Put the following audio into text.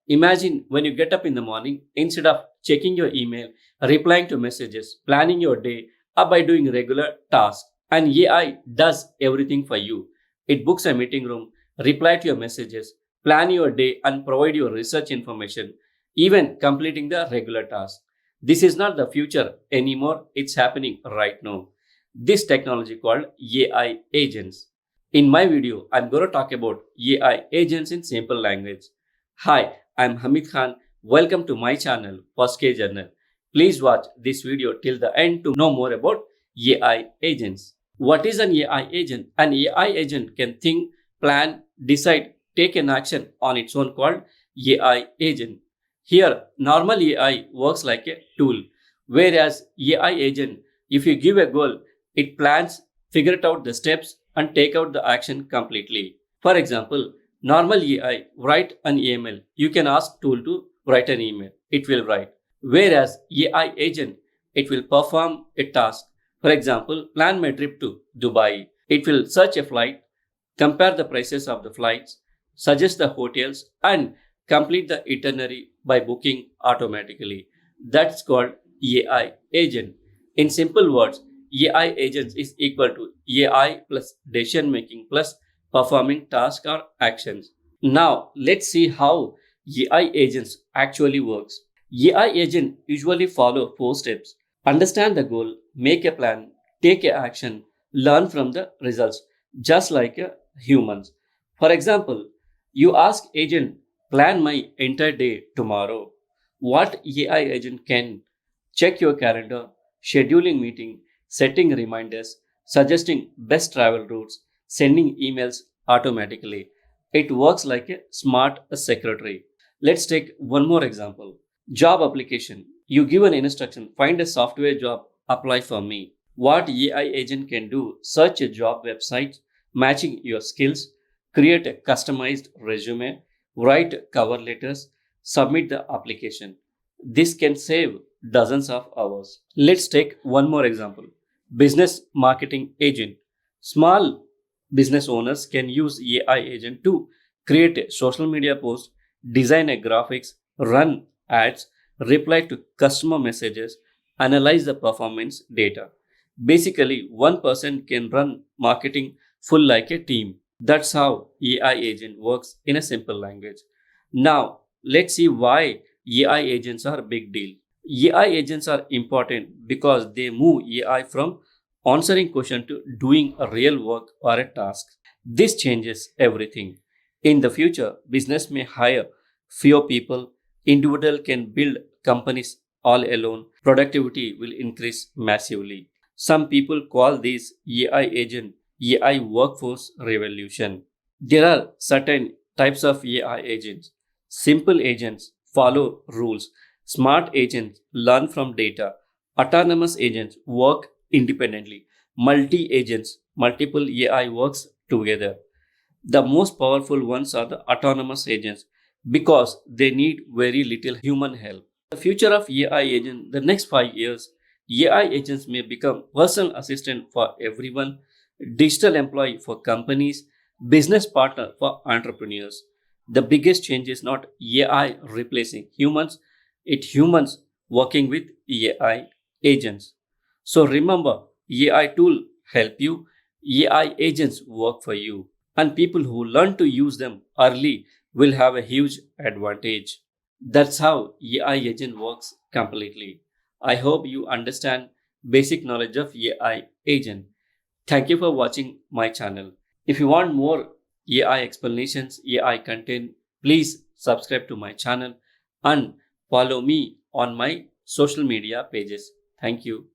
Imagine when you get up in the morning, instead of checking your email, replying to messages, planning your day, or by doing regular tasks, and AI does everything for you. It books a meeting room, reply to your messages, plan your day, and provide your research information, even completing the regular tasks. This is not the future anymore, it's happening right now. This technology called AI agents. In my video, I'm going to talk about AI agents in simple language. Hi, I'm Hamid Khan. Welcome to my channel, First K Journal. Please watch this video till the end to know more about AI agents. What is an AI agent? An AI agent can think, plan, decide, take an action on its own called AI agent. Here, normal AI works like a tool, whereas AI agent, if you give a goal, it plans, figure out the steps, and take out the action completely. For example, normal AI write an email. You can ask tool to write an email. It will write. Whereas AI agent, it will perform a task. For example, plan my trip to Dubai. It will search a flight, compare the prices of the flights, suggest the hotels, and complete the itinerary by booking automatically. That's called AI agent. In simple words, AI agents is equal to AI plus decision making plus performing tasks or actions. Now let's see how AI agents actually works. AI agent usually follow four steps. Understand the goal, make a plan, take a action, learn from the results, just like humans. For example, you ask agent, plan my entire day tomorrow. What AI agent can check your calendar, scheduling meeting, setting reminders, suggesting best travel routes, sending emails automatically. It works like a smart secretary. Let's take one more example. Job application. You give an instruction, find a software job, apply for me. What AI agent can do, search a job website, matching your skills, create a customized resume, write cover letters, submit the application. This can save dozens of hours. Let's take one more example. Business marketing agent. Small business owners can use AI agent to create a social media post, design a graphics, run ads, reply to customer messages, analyze the performance data. Basically, one person can run marketing full like a team. That's how AI agent works in a simple language. Now, let's see why AI agents are a big deal. AI agents are important because they move AI from answering question to doing a real work or a task. This changes everything. In the future, business may hire fewer people, individual can build companies all alone, productivity will increase massively. Some people call this AI agent AI workforce revolution. There are certain types of AI agents. Simple agents follow rules. Smart agents learn from data. Autonomous agents work independently. Multi agents, multiple AI works together. The most powerful ones are the autonomous agents because they need very little human help. The future of AI agents, the next 5 years, AI agents may become personal assistant for everyone, digital employee for companies, business partner for entrepreneurs. The biggest change is not AI replacing humans, it's humans working with AI agents. So remember, AI tool help you, AI agents work for you, and people who learn to use them early will have a huge advantage. That's how AI agent works completely. I hope you understand basic knowledge of AI agent. Thank you for watching my channel. If you want more AI explanations, AI content, please subscribe to my channel and follow me on my social media pages. Thank you.